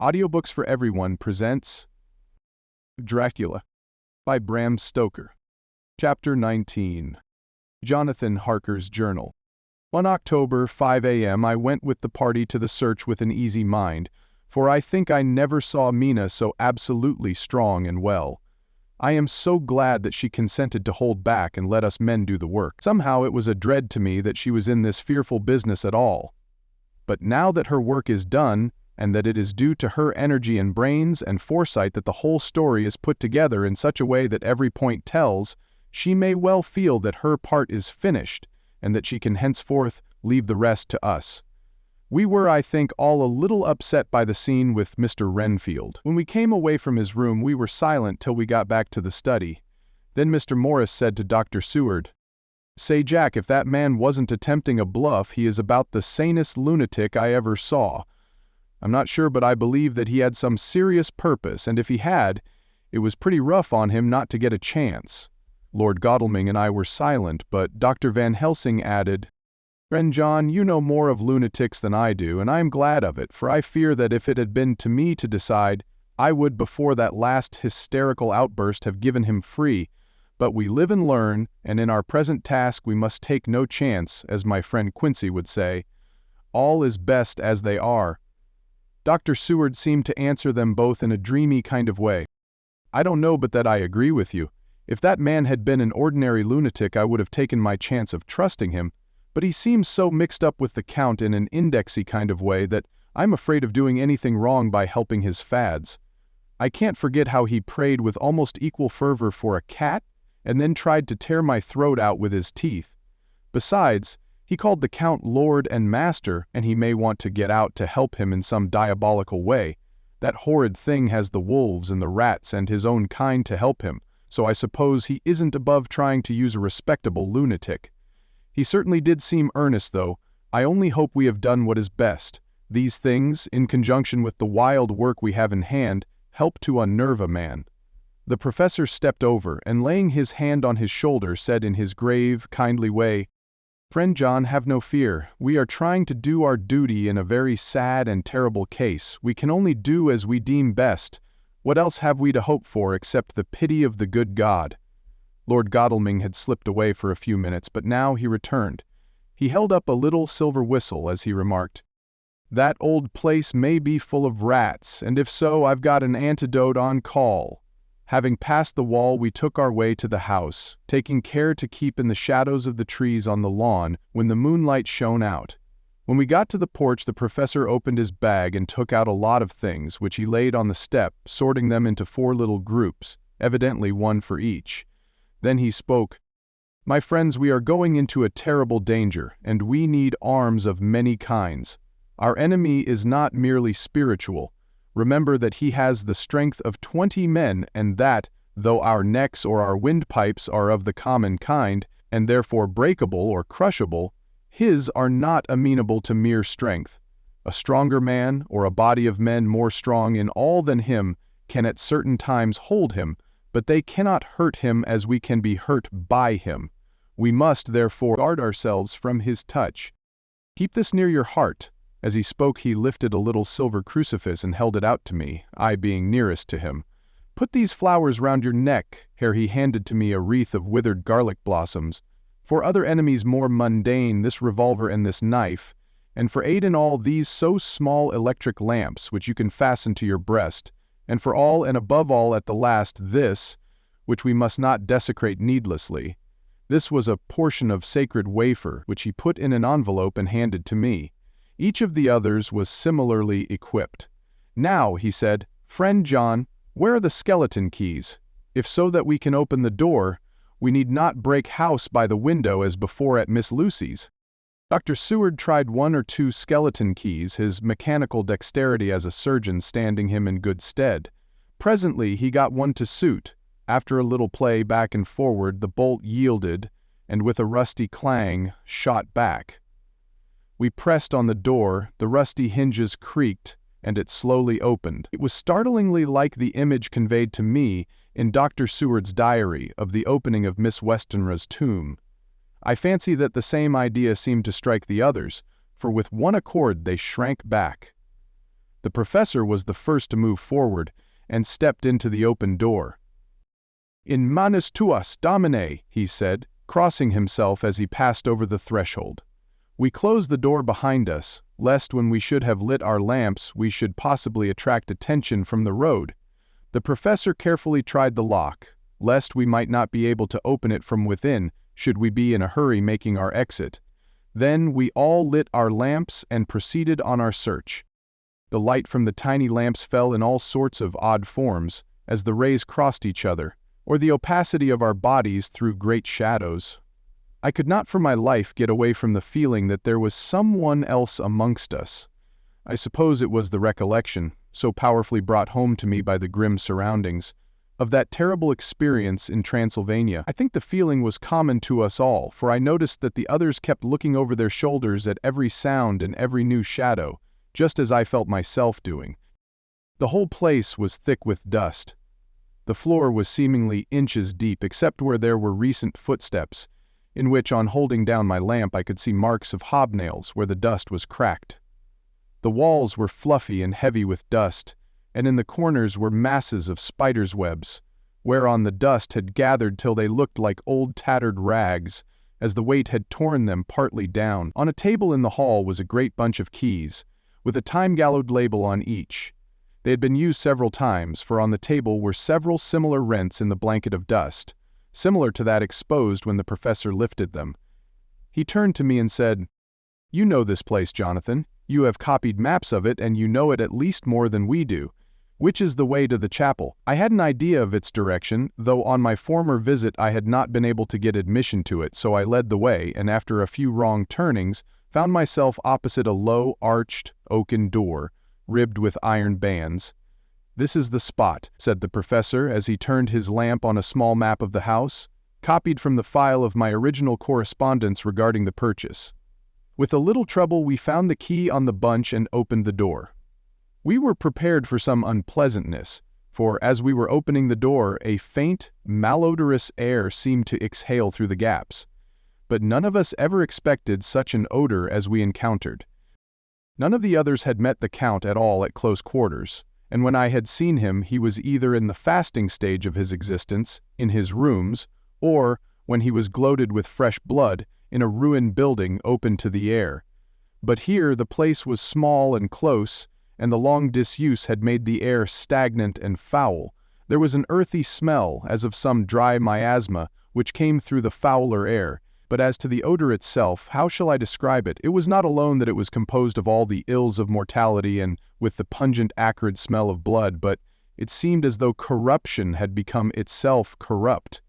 Audiobooks for Everyone presents Dracula by Bram Stoker. Chapter 19. Jonathan Harker's Journal. One October, 5 a.m. I went with the party to the search with an easy mind, for I think I never saw Mina so absolutely strong and well. I am so glad that she consented to hold back and let us men do the work. Somehow it was a dread to me that she was in this fearful business at all. But now that her work is done, and that it is due to her energy and brains and foresight that the whole story is put together in such a way that every point tells, she may well feel that her part is finished, and that she can henceforth leave the rest to us. We were, I think, all a little upset by the scene with Mr. Renfield. When we came away from his room, we were silent till we got back to the study. Then Mr. Morris said to Dr. Seward, "Say, Jack, if that man wasn't attempting a bluff, he is about the sanest lunatic I ever saw. I'm not sure, but I believe that he had some serious purpose, and if he had, it was pretty rough on him not to get a chance." Lord Godalming and I were silent, but Dr. Van Helsing added, "Friend John, you know more of lunatics than I do, and I am glad of it, for I fear that if it had been to me to decide, I would before that last hysterical outburst have given him free. But we live and learn, and in our present task we must take no chance, as my friend Quincy would say. All is best as they are." Dr. Seward seemed to answer them both in a dreamy kind of way. "I don't know but that I agree with you. If that man had been an ordinary lunatic I would have taken my chance of trusting him, but he seems so mixed up with the Count in an indexy kind of way that I'm afraid of doing anything wrong by helping his fads. I can't forget how he prayed with almost equal fervor for a cat, and then tried to tear my throat out with his teeth. Besides, he called the Count Lord and Master, and he may want to get out to help him in some diabolical way. That horrid thing has the wolves and the rats and his own kind to help him, so I suppose he isn't above trying to use a respectable lunatic. He certainly did seem earnest, though. I only hope we have done what is best. These things, in conjunction with the wild work we have in hand, help to unnerve a man." The professor stepped over, and laying his hand on his shoulder said in his grave, kindly way, "Friend John, have no fear. We are trying to do our duty in a very sad and terrible case. We can only do as we deem best. What else have we to hope for except the pity of the good God?" Lord Godalming had slipped away for a few minutes, but now he returned. He held up a little silver whistle as he remarked, "That old place may be full of rats, and if so, I've got an antidote on call." Having passed the wall, we took our way to the house, taking care to keep in the shadows of the trees on the lawn when the moonlight shone out. When we got to the porch, the professor opened his bag and took out a lot of things, which he laid on the step, sorting them into 4 little groups, evidently one for each. Then he spoke, "My friends, we are going into a terrible danger, and we need arms of many kinds. Our enemy is not merely spiritual. Remember that he has the strength of 20 men, and that, though our necks or our windpipes are of the common kind, and therefore breakable or crushable, his are not amenable to mere strength. A stronger man, or a body of men more strong in all than him, can at certain times hold him, but they cannot hurt him as we can be hurt by him. We must, therefore, guard ourselves from his touch. Keep this near your heart." As he spoke, he lifted a little silver crucifix and held it out to me, I being nearest to him. "Put these flowers round your neck," here he handed to me a wreath of withered garlic blossoms. "For other enemies more mundane, this revolver and this knife, and for aid in all, these so small electric lamps, which you can fasten to your breast, and for all and above all at the last, this, which we must not desecrate needlessly." This was a portion of sacred wafer, which he put in an envelope and handed to me. Each of the others was similarly equipped. "Now," he said, "Friend John, where are the skeleton keys? If so that we can open the door, we need not break house by the window as before at Miss Lucy's." Dr. Seward tried 1 or 2 skeleton keys, his mechanical dexterity as a surgeon standing him in good stead. Presently he got one to suit. After a little play back and forward, the bolt yielded, and with a rusty clang, shot back. We pressed on the door, the rusty hinges creaked, and it slowly opened. It was startlingly like the image conveyed to me in Dr. Seward's diary of the opening of Miss Westenra's tomb. I fancy that the same idea seemed to strike the others, for with one accord they shrank back. The professor was the first to move forward, and stepped into the open door. "In manus tuas, Domine," he said, crossing himself as he passed over the threshold. We closed the door behind us, lest when we should have lit our lamps we should possibly attract attention from the road. The professor carefully tried the lock, lest we might not be able to open it from within, should we be in a hurry making our exit. Then we all lit our lamps and proceeded on our search. The light from the tiny lamps fell in all sorts of odd forms, as the rays crossed each other, or the opacity of our bodies threw great shadows. I could not for my life get away from the feeling that there was someone else amongst us. I suppose it was the recollection, so powerfully brought home to me by the grim surroundings, of that terrible experience in Transylvania. I think the feeling was common to us all, for I noticed that the others kept looking over their shoulders at every sound and every new shadow, just as I felt myself doing. The whole place was thick with dust. The floor was seemingly inches deep except where there were recent footsteps, in which on holding down my lamp I could see marks of hobnails where the dust was cracked. The walls were fluffy and heavy with dust, and in the corners were masses of spiders' webs, whereon the dust had gathered till they looked like old tattered rags, as the weight had torn them partly down. On a table in the hall was a great bunch of keys, with a time-gallowed label on each. They had been used several times, for on the table were several similar rents in the blanket of dust, similar to that exposed when the professor lifted them. He turned to me and said, "You know this place, Jonathan. You have copied maps of it, and you know it at least more than we do. Which is the way to the chapel?" I had an idea of its direction, though on my former visit I had not been able to get admission to it, so I led the way, and after a few wrong turnings, found myself opposite a low, arched, oaken door, ribbed with iron bands. "This is the spot," said the professor as he turned his lamp on a small map of the house, copied from the file of my original correspondence regarding the purchase. With a little trouble we found the key on the bunch and opened the door. We were prepared for some unpleasantness, for as we were opening the door a faint, malodorous air seemed to exhale through the gaps. But none of us ever expected such an odor as we encountered. None of the others had met the Count at all at close quarters, and when I had seen him he was either in the fasting stage of his existence, in his rooms, or, when he was gloated with fresh blood, in a ruined building open to the air. But here the place was small and close, and the long disuse had made the air stagnant and foul. There was an earthy smell, as of some dry miasma, which came through the fouler air. But as to the odor itself, how shall I describe it? It was not alone that it was composed of all the ills of mortality and with the pungent acrid smell of blood, but it seemed as though corruption had become itself corrupt.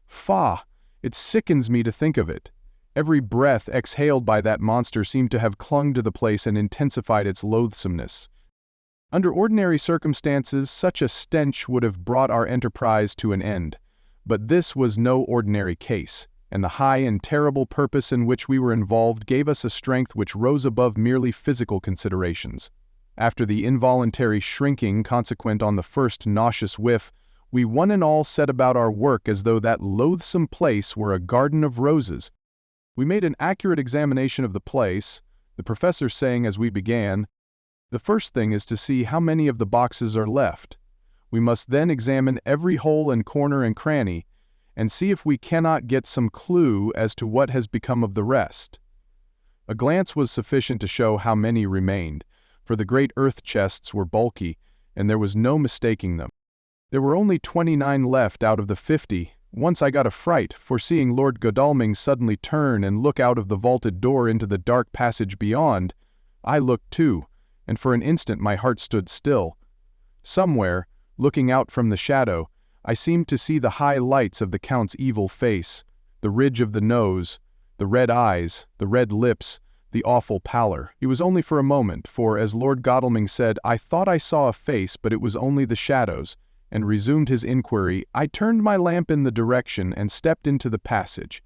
Faugh! It sickens me to think of it. Every breath exhaled by that monster seemed to have clung to the place and intensified its loathsomeness. Under ordinary circumstances, such a stench would have brought our enterprise to an end, but this was no ordinary case, and the high and terrible purpose in which we were involved gave us a strength which rose above merely physical considerations. After the involuntary shrinking consequent on the first nauseous whiff, we one and all set about our work as though that loathsome place were a garden of roses. We made an accurate examination of the place, the professor saying as we began, "The first thing is to see how many of the boxes are left. We must then examine every hole and corner and cranny, and see if we cannot get some clue as to what has become of the rest." A glance was sufficient to show how many remained, for the great earth chests were bulky, and there was no mistaking them. There were only 29 left out of the 50. Once I got a fright, for seeing Lord Godalming suddenly turn and look out of the vaulted door into the dark passage beyond, I looked too, and for an instant my heart stood still. Somewhere, looking out from the shadow, I seemed to see the high lights of the Count's evil face, the ridge of the nose, the red eyes, the red lips, the awful pallor. It was only for a moment, for as Lord Godalming said, "I thought I saw a face, but it was only the shadows," and resumed his inquiry, I turned my lamp in the direction and stepped into the passage.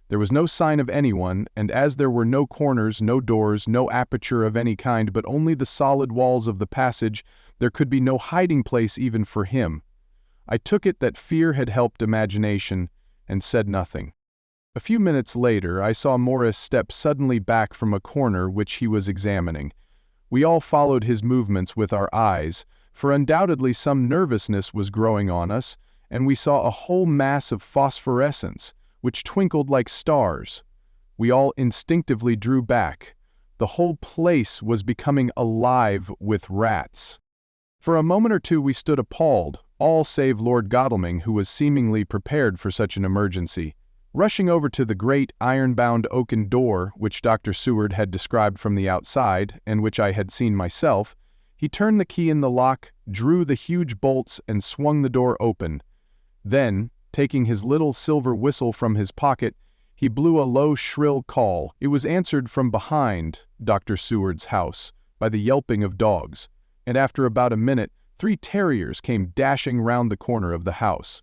There was no sign of anyone, and as there were no corners, no doors, no aperture of any kind, but only the solid walls of the passage, there could be no hiding place even for him. I took it that fear had helped imagination, and said nothing. A few minutes later I saw Morris step suddenly back from a corner which he was examining. We all followed his movements with our eyes, for undoubtedly some nervousness was growing on us, and we saw a whole mass of phosphorescence, which twinkled like stars. We all instinctively drew back. The whole place was becoming alive with rats. For a moment or two we stood appalled, all save Lord Godalming, who was seemingly prepared for such an emergency. Rushing over to the great iron-bound oaken door which Dr. Seward had described from the outside, and which I had seen myself, he turned the key in the lock, drew the huge bolts, and swung the door open. Then, taking his little silver whistle from his pocket, he blew a low, shrill call. It was answered from behind Dr. Seward's house by the yelping of dogs, and after about a minute, 3 terriers came dashing round the corner of the house.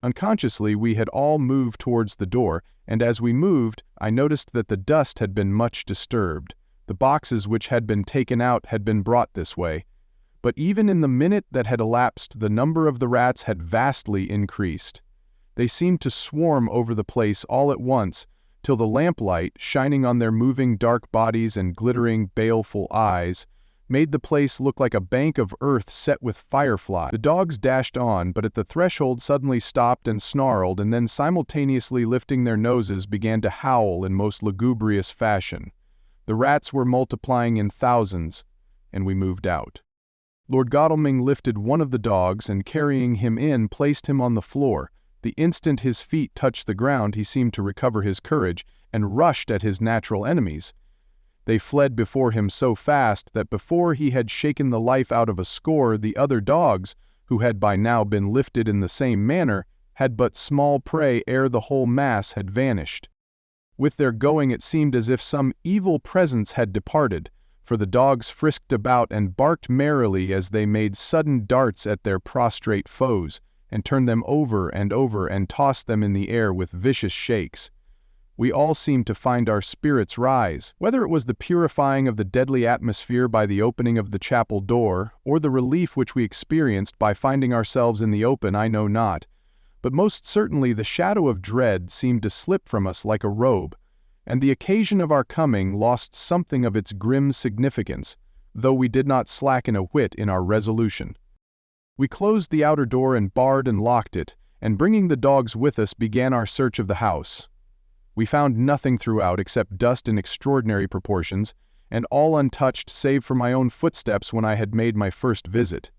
Unconsciously, we had all moved towards the door, and as we moved, I noticed that the dust had been much disturbed. The boxes which had been taken out had been brought this way. But even in the minute that had elapsed, the number of the rats had vastly increased. They seemed to swarm over the place all at once, till the lamplight, shining on their moving dark bodies and glittering, baleful eyes, made the place look like a bank of earth set with fireflies. The dogs dashed on, but at the threshold suddenly stopped and snarled, and then simultaneously lifting their noses began to howl in most lugubrious fashion. The rats were multiplying in thousands, and we moved out. Lord Godalming lifted one of the dogs, and carrying him in, placed him on the floor. The instant his feet touched the ground, he seemed to recover his courage, and rushed at his natural enemies. They fled before him so fast that before he had shaken the life out of a score, the other dogs, who had by now been lifted in the same manner, had but small prey ere the whole mass had vanished. With their going it seemed as if some evil presence had departed, for the dogs frisked about and barked merrily as they made sudden darts at their prostrate foes, and turned them over and tossed them in the air with vicious shakes. We all seemed to find our spirits rise. Whether it was the purifying of the deadly atmosphere by the opening of the chapel door, or the relief which we experienced by finding ourselves in the open, I know not, but most certainly the shadow of dread seemed to slip from us like a robe, and the occasion of our coming lost something of its grim significance, though we did not slacken a whit in our resolution. We closed the outer door and barred and locked it, and bringing the dogs with us began our search of the house. We found nothing throughout except dust in extraordinary proportions, and all untouched save for my own footsteps when I had made my first visit.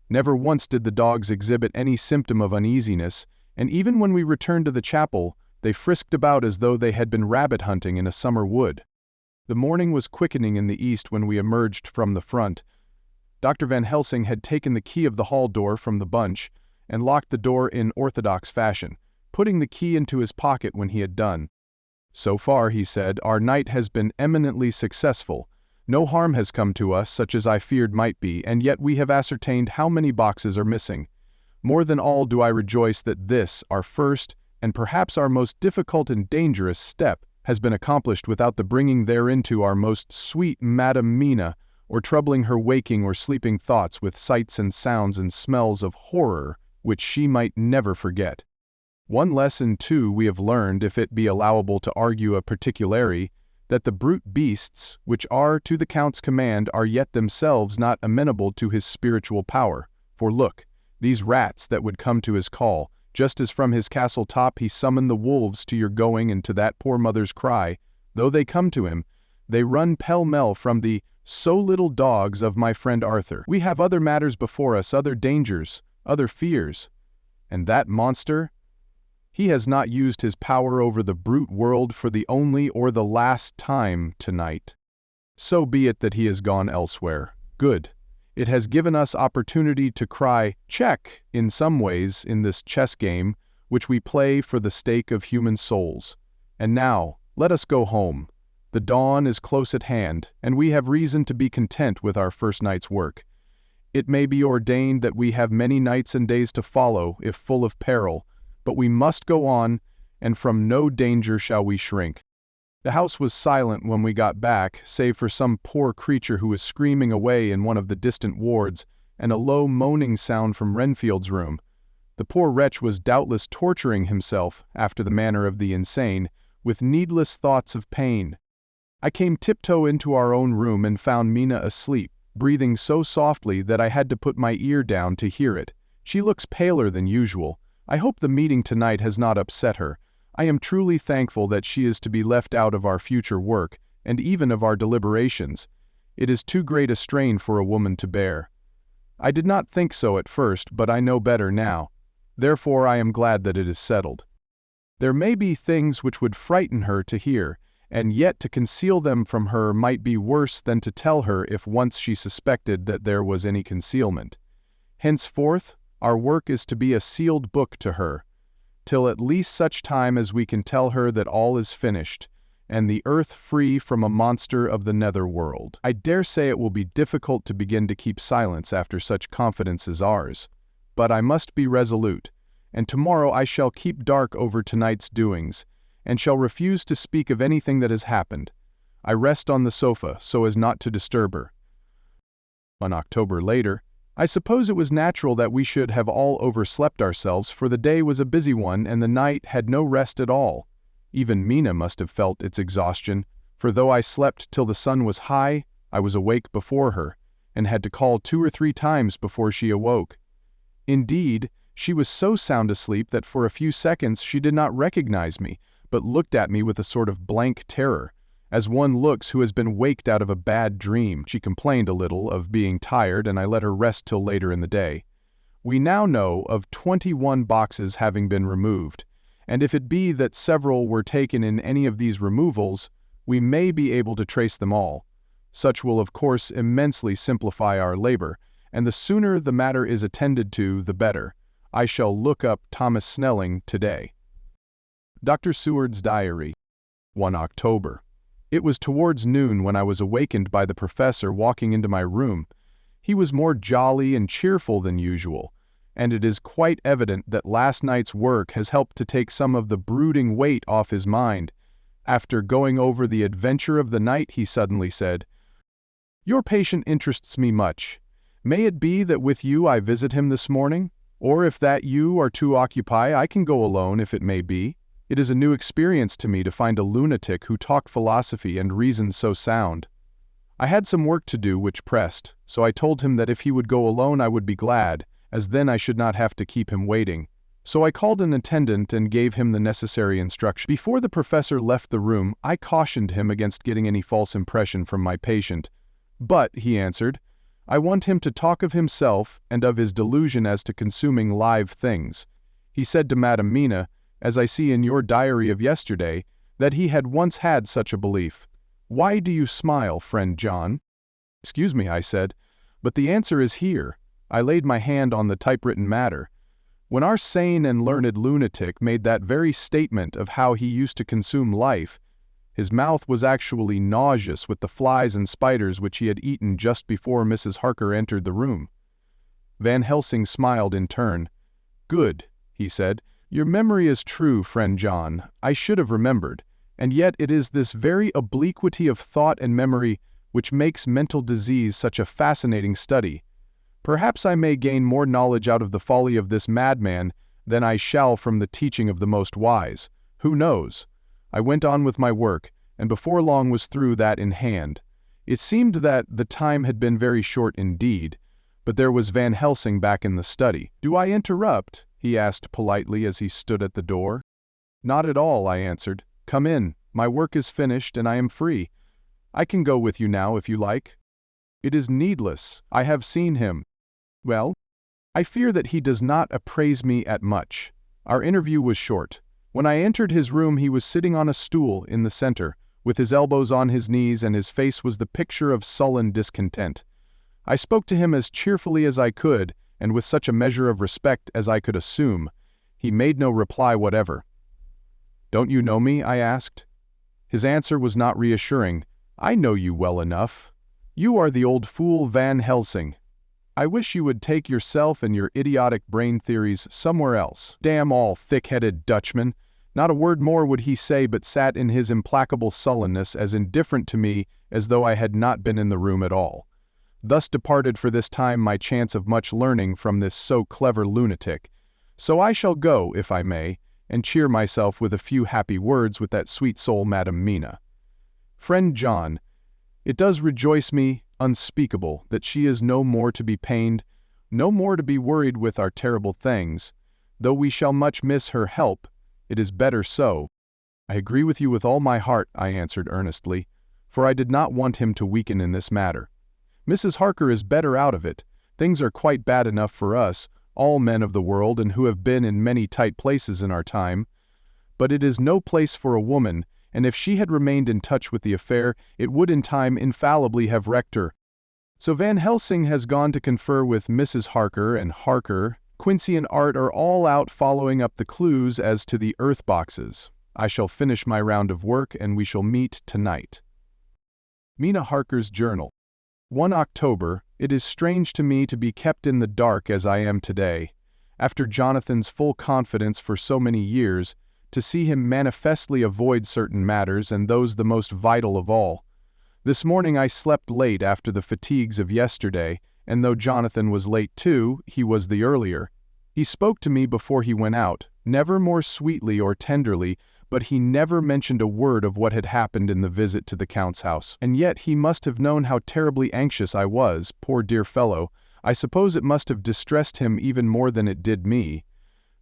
Never once did the dogs exhibit any symptom of uneasiness, and even when we returned to the chapel, they frisked about as though they had been rabbit hunting in a summer wood. The morning was quickening in the east when we emerged from the front. Dr. Van Helsing had taken the key of the hall door from the bunch, and locked the door in orthodox fashion, putting the key into his pocket when he had done. "So far," he said, "our night has been eminently successful. No harm has come to us, such as I feared might be, and yet we have ascertained how many boxes are missing. More than all do I rejoice that this, our first, and perhaps our most difficult and dangerous step, has been accomplished without the bringing thereinto our most sweet Madam Mina, or troubling her waking or sleeping thoughts with sights and sounds and smells of horror, which she might never forget. One lesson, too, we have learned, if it be allowable to argue a particularity, that the brute beasts, which are to the Count's command, are yet themselves not amenable to his spiritual power. For look, these rats that would come to his call, just as from his castle top he summoned the wolves to your going and to that poor mother's cry, though they come to him, they run pell-mell from the so little dogs of my friend Arthur. We have other matters before us, other dangers, other fears. And that monster? He has not used his power over the brute world for the only or the last time tonight. So be it that he has gone elsewhere. Good. It has given us opportunity to cry, check, in some ways, in this chess game, which we play for the stake of human souls. And now, let us go home. The dawn is close at hand, and we have reason to be content with our first night's work. It may be ordained that we have many nights and days to follow, if full of peril, but we must go on, and from no danger shall we shrink. The house was silent when we got back, save for some poor creature who was screaming away in one of the distant wards, and a low moaning sound from Renfield's room. The poor wretch was doubtless torturing himself, after the manner of the insane, with needless thoughts of pain. I came tiptoe into our own room and found Mina asleep, breathing so softly that I had to put my ear down to hear it. She looks paler than usual. I hope the meeting tonight has not upset her. I am truly thankful that she is to be left out of our future work, and even of our deliberations. It is too great a strain for a woman to bear. I did not think so at first, but I know better now. Therefore I am glad that it is settled. There may be things which would frighten her to hear, and yet to conceal them from her might be worse than to tell her if once she suspected that there was any concealment. Henceforth, our work is to be a sealed book to her, till at least such time as we can tell her that all is finished, and the earth free from a monster of the nether world. I dare say it will be difficult to begin to keep silence after such confidence as ours, but I must be resolute, and tomorrow I shall keep dark over tonight's doings, and shall refuse to speak of anything that has happened. I rest on the sofa so as not to disturb her. On October later, I suppose it was natural that we should have all overslept ourselves, for the day was a busy one and the night had no rest at all. Even Mina must have felt its exhaustion, for though I slept till the sun was high, I was awake before her, and had to call 2 or 3 times before she awoke. Indeed, she was so sound asleep that for a few seconds she did not recognize me, but looked at me with a sort of blank terror, as one looks who has been waked out of a bad dream. She complained a little of being tired, and I let her rest till later in the day. We now know of 21 boxes having been removed, and if it be that several were taken in any of these removals, we may be able to trace them all. Such will of course immensely simplify our labor, and the sooner the matter is attended to, the better. I shall look up Thomas Snelling today. Dr. Seward's Diary, 1 October. It was towards noon when I was awakened by the professor walking into my room. He was more jolly and cheerful than usual, and it is quite evident that last night's work has helped to take some of the brooding weight off his mind. After going over the adventure of the night, he suddenly said, "Your patient interests me much. May it be that with you I visit him this morning? Or if that you are too occupied, I can go alone if it may be. It is a new experience to me to find a lunatic who talked philosophy and reasoned so sound." I had some work to do which pressed, so I told him that if he would go alone I would be glad, as then I should not have to keep him waiting. So I called an attendant and gave him the necessary instruction. Before the professor left the room, I cautioned him against getting any false impression from my patient. "But," he answered, "I want him to talk of himself and of his delusion as to consuming live things. He said to Madam Mina, as I see in your diary of yesterday, that he had once had such a belief. Why do you smile, friend John?" "Excuse me," I said, "but the answer is here." I laid my hand on the typewritten matter. When our sane and learned lunatic made that very statement of how he used to consume life, his mouth was actually nauseous with the flies and spiders which he had eaten just before Mrs. Harker entered the room. Van Helsing smiled in turn. "Good," he said. "Your memory is true, friend John. I should have remembered. And yet it is this very obliquity of thought and memory which makes mental disease such a fascinating study. Perhaps I may gain more knowledge out of the folly of this madman than I shall from the teaching of the most wise. Who knows?" I went on with my work, and before long was through that in hand. It seemed that the time had been very short indeed, but there was Van Helsing back in the study. "Do I interrupt?" he asked politely as he stood at the door. "Not at all," I answered. "Come in. My work is finished and I am free. I can go with you now if you like." "It is needless. I have seen him." "Well?" "I fear that he does not appraise me at much. Our interview was short. When I entered his room he was sitting on a stool in the center, with his elbows on his knees, and his face was the picture of sullen discontent. I spoke to him as cheerfully as I could, and with such a measure of respect as I could assume. He made no reply whatever. "Don't you know me?" I asked. His answer was not reassuring. "I know you well enough. You are the old fool Van Helsing. I wish you would take yourself and your idiotic brain theories somewhere else. Damn all thick-headed Dutchmen." Not a word more would he say, but sat in his implacable sullenness as indifferent to me as though I had not been in the room at all. Thus departed for this time my chance of much learning from this so clever lunatic. So I shall go, if I may, and cheer myself with a few happy words with that sweet soul Madam Mina. Friend John, it does rejoice me unspeakable that she is no more to be pained, no more to be worried with our terrible things. Though we shall much miss her help, it is better so. I agree with you with all my heart, I answered earnestly, for I did not want him to weaken in this matter. Mrs. Harker is better out of it. Things are quite bad enough for us, all men of the world and who have been in many tight places in our time. But it is no place for a woman, and if she had remained in touch with the affair, it would in time infallibly have wrecked her. So Van Helsing has gone to confer with Mrs. Harker, and Harker, Quincy and Art are all out following up the clues as to the earth boxes. I shall finish my round of work and we shall meet tonight. Mina Harker's Journal. 1 October, it is strange to me to be kept in the dark as I am today. After Jonathan's full confidence for so many years, to see him manifestly avoid certain matters and those the most vital of all. This morning I slept late after the fatigues of yesterday, and though Jonathan was late too, he was the earlier. He spoke to me before he went out, never more sweetly or tenderly, but he never mentioned a word of what had happened in the visit to the Count's house. And yet he must have known how terribly anxious I was, poor dear fellow. I suppose it must have distressed him even more than it did me.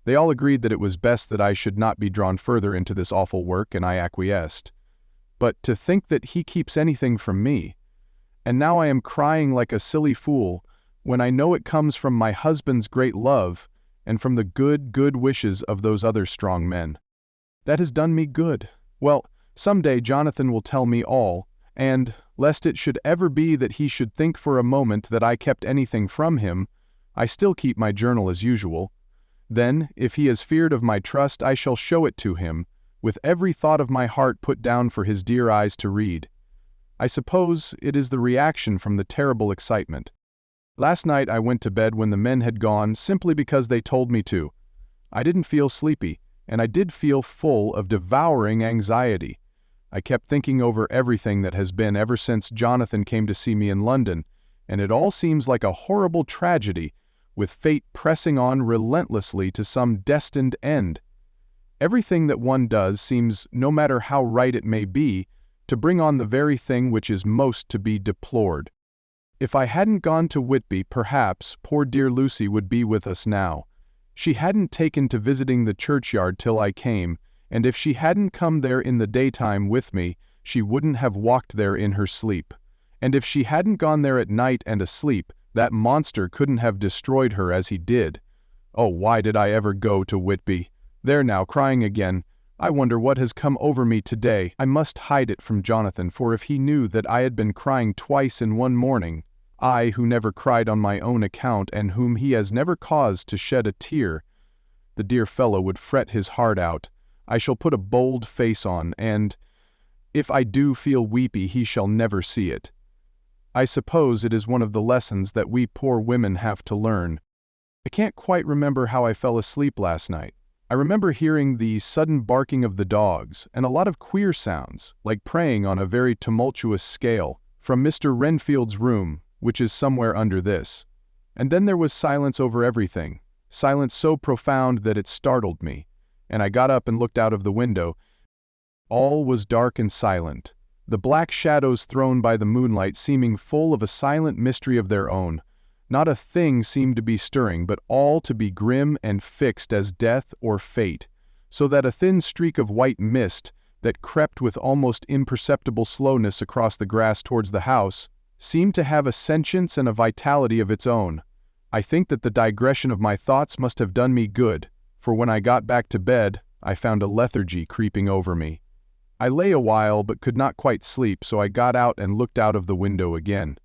They all agreed that it was best that I should not be drawn further into this awful work, and I acquiesced. But to think that he keeps anything from me! And now I am crying like a silly fool, when I know it comes from my husband's great love, and from the good wishes of those other strong men. That has done me good. Well, some day Jonathan will tell me all, and, lest it should ever be that he should think for a moment that I kept anything from him, I still keep my journal as usual. Then, if he is feared of my trust, I shall show it to him, with every thought of my heart put down for his dear eyes to read. I suppose it is the reaction from the terrible excitement. Last night I went to bed when the men had gone simply because they told me to. I didn't feel sleepy, and I did feel full of devouring anxiety. I kept thinking over everything that has been ever since Jonathan came to see me in London, and it all seems like a horrible tragedy, with fate pressing on relentlessly to some destined end. Everything that one does seems, no matter how right it may be, to bring on the very thing which is most to be deplored. If I hadn't gone to Whitby, perhaps poor dear Lucy would be with us now. She hadn't taken to visiting the churchyard till I came, and if she hadn't come there in the daytime with me, she wouldn't have walked there in her sleep. And if she hadn't gone there at night and asleep, that monster couldn't have destroyed her as he did. Oh, why did I ever go to Whitby? There now, crying again. I wonder what has come over me today. I must hide it from Jonathan, for if he knew that I had been crying twice in one morning, I who never cried on my own account and whom he has never caused to shed a tear, the dear fellow would fret his heart out. I shall put a bold face on, and if I do feel weepy, he shall never see it. I suppose it is one of the lessons that we poor women have to learn. I can't quite remember how I fell asleep last night. I remember hearing the sudden barking of the dogs, and a lot of queer sounds, like praying on a very tumultuous scale, from Mr. Renfield's room, which is somewhere under this. And then there was silence over everything, silence so profound that it startled me, and I got up and looked out of the window. All was dark and silent, the black shadows thrown by the moonlight seeming full of a silent mystery of their own. Not a thing seemed to be stirring, but all to be grim and fixed as death or fate, so that a thin streak of white mist, that crept with almost imperceptible slowness across the grass towards the house, seemed to have a sentience and a vitality of its own. I think that the digression of my thoughts must have done me good, for when I got back to bed, I found a lethargy creeping over me. I lay a while but could not quite sleep, so I got out and looked out of the window again.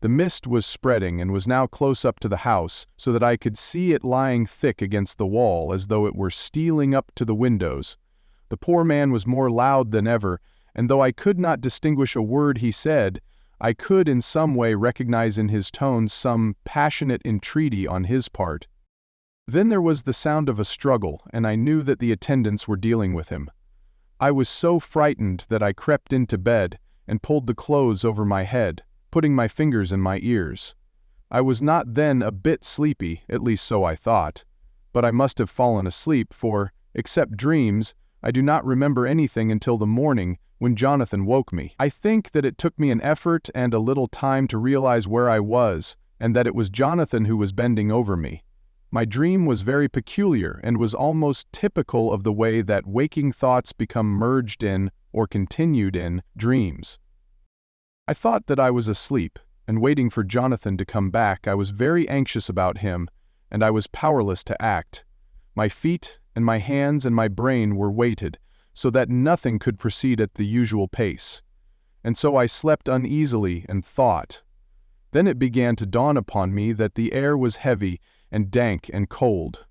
The mist was spreading and was now close up to the house, so that I could see it lying thick against the wall as though it were stealing up to the windows. The poor man was more loud than ever, and though I could not distinguish a word he said, I could in some way recognize in his tones some passionate entreaty on his part. Then there was the sound of a struggle, and I knew that the attendants were dealing with him. I was so frightened that I crept into bed and pulled the clothes over my head, putting my fingers in my ears. I was not then a bit sleepy, at least so I thought, but I must have fallen asleep, for, except dreams, I do not remember anything until the morning, when Jonathan woke me. I think that it took me an effort and a little time to realize where I was, and that it was Jonathan who was bending over me. My dream was very peculiar and was almost typical of the way that waking thoughts become merged in, or continued in, dreams. I thought that I was asleep, and waiting for Jonathan to come back. I was very anxious about him, and I was powerless to act. My feet and my hands and my brain were weighted, so that nothing could proceed at the usual pace. And so I slept uneasily and thought. Then it began to dawn upon me that the air was heavy and dank and cold.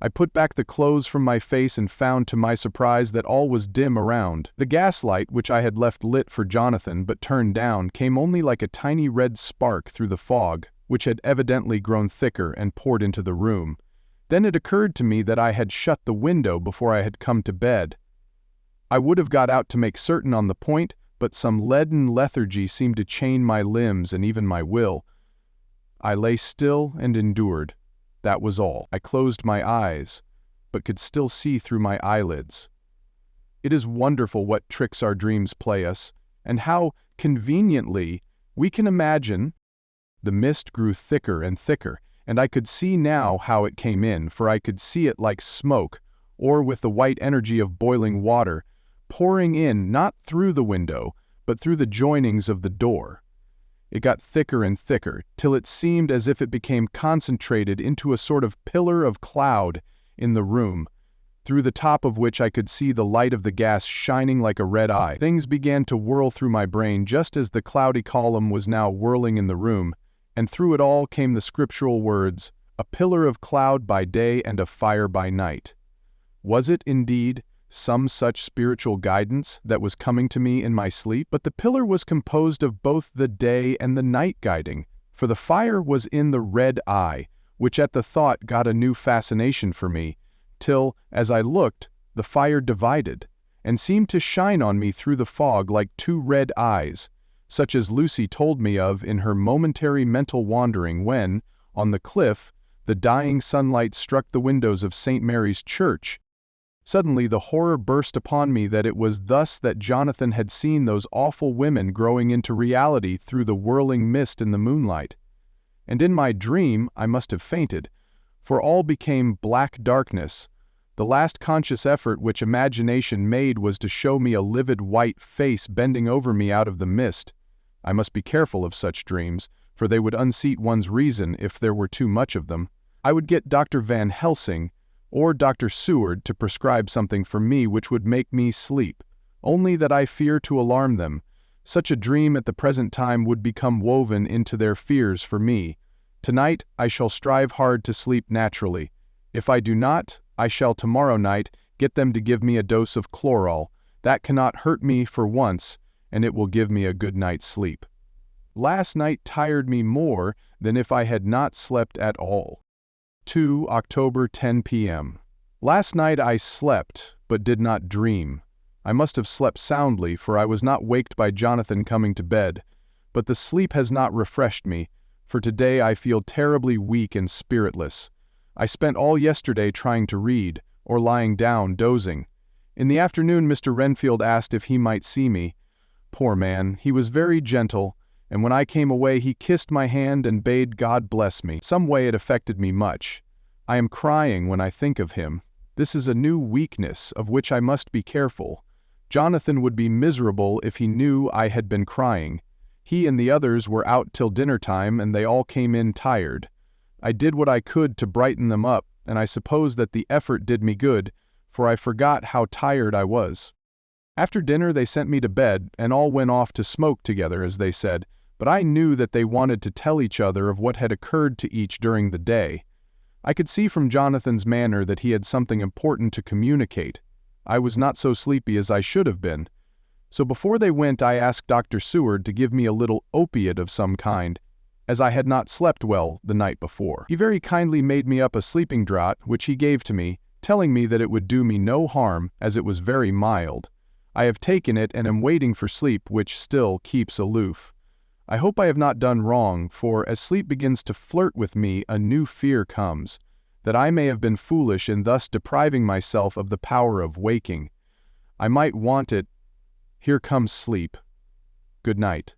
I put back the clothes from my face and found to my surprise that all was dim around. The gaslight, which I had left lit for Jonathan but turned down, came only like a tiny red spark through the fog, which had evidently grown thicker and poured into the room. Then it occurred to me that I had shut the window before I had come to bed. I would have got out to make certain on the point, but some leaden lethargy seemed to chain my limbs and even my will. I lay still and endured. That was all. I closed my eyes, but could still see through my eyelids. It is wonderful what tricks our dreams play us, and how conveniently we can imagine. The mist grew thicker and thicker, and I could see now how it came in, for I could see it like smoke, or with the white energy of boiling water, pouring in not through the window, but through the joinings of the door. It got thicker and thicker, till it seemed as if it became concentrated into a sort of pillar of cloud in the room, through the top of which I could see the light of the gas shining like a red eye. Things began to whirl through my brain just as the cloudy column was now whirling in the room, and through it all came the scriptural words, "A pillar of cloud by day and of fire by night." Was it, indeed, some such spiritual guidance that was coming to me in my sleep? But the pillar was composed of both the day and the night guiding, for the fire was in the red eye, which at the thought got a new fascination for me, till, as I looked, the fire divided, and seemed to shine on me through the fog like two red eyes, such as Lucy told me of in her momentary mental wandering when, on the cliff, the dying sunlight struck the windows of St. Mary's Church. Suddenly the horror burst upon me that it was thus that Jonathan had seen those awful women growing into reality through the whirling mist in the moonlight. And in my dream I must have fainted, for all became black darkness. The last conscious effort which imagination made was to show me a livid white face bending over me out of the mist. I must be careful of such dreams, for they would unseat one's reason if there were too much of them. I would get Dr. Van Helsing or Dr. Seward to prescribe something for me which would make me sleep, only that I fear to alarm them. Such a dream at the present time would become woven into their fears for me. Tonight I shall strive hard to sleep naturally. If I do not, I shall tomorrow night get them to give me a dose of chloral. That cannot hurt me for once, and it will give me a good night's sleep. Last night tired me more than if I had not slept at all. 2 October 10 p.m. Last night I slept, but did not dream. I must have slept soundly, for I was not waked by Jonathan coming to bed. But the sleep has not refreshed me, for today I feel terribly weak and spiritless. I spent all yesterday trying to read, or lying down dozing. In the afternoon Mr. Renfield asked if he might see me. Poor man, he was very gentle, and when I came away he kissed my hand and bade God bless me. Some way it affected me much. I am crying when I think of him. This is a new weakness of which I must be careful. Jonathan would be miserable if he knew I had been crying. He and the others were out till dinner time, and they all came in tired. I did what I could to brighten them up, and I suppose that the effort did me good, for I forgot how tired I was. After dinner they sent me to bed, and all went off to smoke together, as they said, but I knew that they wanted to tell each other of what had occurred to each during the day. I could see from Jonathan's manner that he had something important to communicate. I was not so sleepy as I should have been. So before they went I asked Dr. Seward to give me a little opiate of some kind, as I had not slept well the night before. He very kindly made me up a sleeping draught, which he gave to me, telling me that it would do me no harm, as it was very mild. I have taken it and am waiting for sleep, which still keeps aloof. I hope I have not done wrong, for as sleep begins to flirt with me a new fear comes, that I may have been foolish in thus depriving myself of the power of waking. I might want it Here comes sleep. Good night.